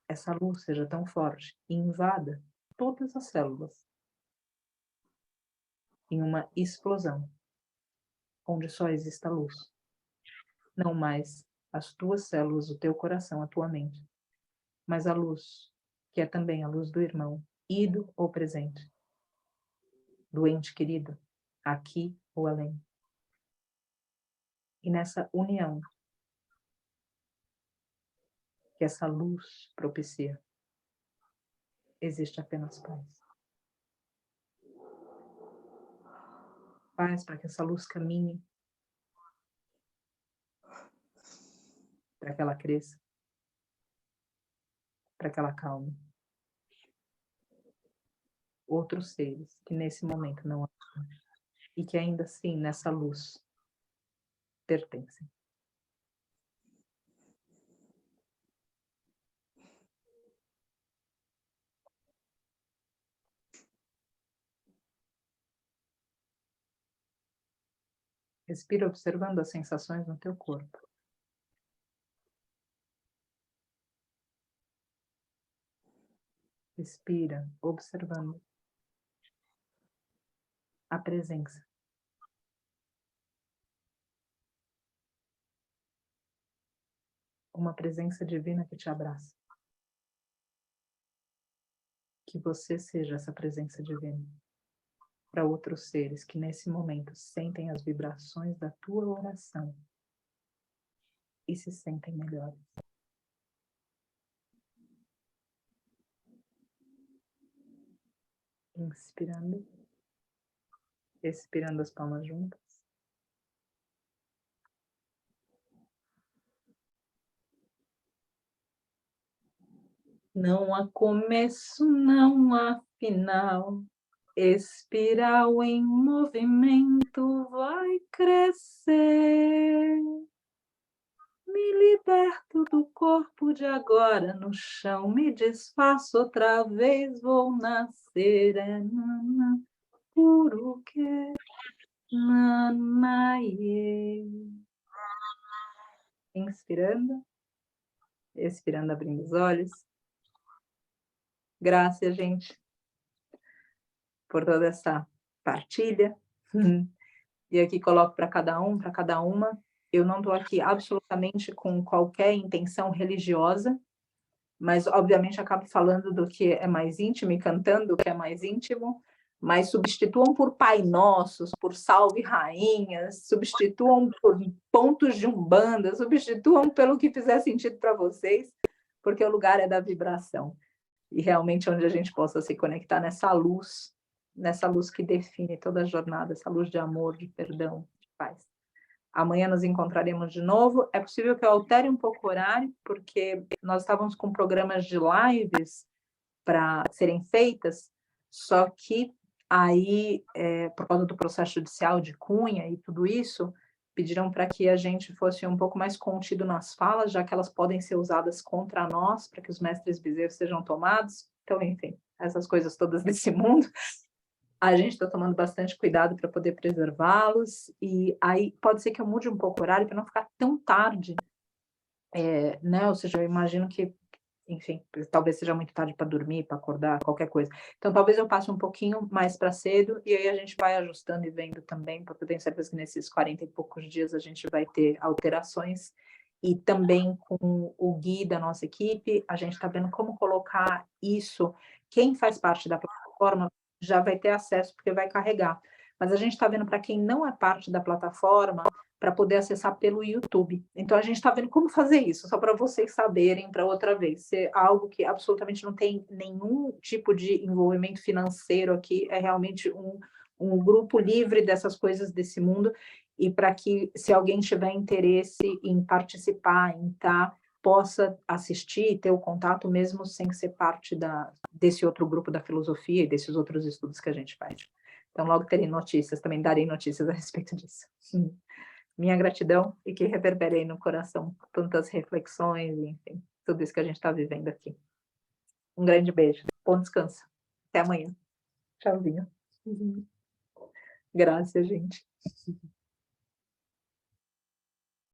essa luz seja tão forte e invada todas as células em uma explosão, onde só exista luz. Não mais as tuas células, o teu coração, a tua mente, mas a luz, que é também a luz do irmão, ido ou presente, do ente querido, aqui ou além. E nessa união que essa luz propicia, existe apenas paz. Paz para que essa luz caminhe, para que ela cresça, para que ela acalme outros seres que nesse momento não há e que ainda assim nessa luz pertencem. Respira observando as sensações no teu corpo. Respira observando a presença. Uma presença divina que te abraça. Que você seja essa presença divina para outros seres que nesse momento sentem as vibrações da tua oração e se sentem melhores. Inspirando, expirando as palmas juntas. Não há começo, não há final. Espiral em movimento, vai crescer. Me liberto do corpo de agora no chão, me desfaço outra vez, vou nascer. É nanã, puro que nanaiê. Inspirando, expirando, abrindo os olhos. Graças, gente, por toda essa partilha. E aqui coloco para cada um, para cada uma. Eu não estou aqui absolutamente com qualquer intenção religiosa, mas obviamente acabo falando do que é mais íntimo e cantando o que é mais íntimo, mas substituam por Pai Nossos, por Salve Rainhas, substituam por pontos de Umbanda, substituam pelo que fizer sentido para vocês, porque o lugar é da vibração. E realmente onde a gente possa se conectar nessa luz que define toda a jornada, essa luz de amor, de perdão, de paz. Amanhã nos encontraremos de novo. É possível que eu altere um pouco o horário, porque nós estávamos com programas de lives para serem feitas, só que aí, por causa do processo judicial de Cunha e tudo isso, pediram para que a gente fosse um pouco mais contido nas falas, já que elas podem ser usadas contra nós, para que os mestres bezerros sejam tomados. Então, enfim, essas coisas todas desse mundo. A gente está tomando bastante cuidado para poder preservá-los, e aí pode ser que eu mude um pouco o horário para não ficar tão tarde, né? Ou seja, eu imagino que, enfim, talvez seja muito tarde para dormir, para acordar, qualquer coisa. Então, talvez eu passe um pouquinho mais para cedo, e aí a gente vai ajustando e vendo também, porque eu tenho certeza que nesses 40 e poucos dias a gente vai ter alterações, e também com o Gui da nossa equipe, a gente está vendo como colocar isso. Quem faz parte da plataforma já vai ter acesso, porque vai carregar. Mas a gente está vendo para quem não é parte da plataforma, para poder acessar pelo YouTube. Então, a gente está vendo como fazer isso, só para vocês saberem, para outra vez. Ser algo que absolutamente não tem nenhum tipo de envolvimento financeiro aqui, é realmente um grupo livre dessas coisas desse mundo, e para que, se alguém tiver interesse em participar, em estar, possa assistir e ter o contato mesmo sem ser parte desse outro grupo da filosofia e desses outros estudos que a gente faz. Então, logo terei notícias, também darei notícias a respeito disso. Minha gratidão, e que reverberei no coração tantas reflexões, enfim, tudo isso que a gente está vivendo aqui. Um grande beijo, bom descanso, até amanhã. Tchauzinho. Graças, gente.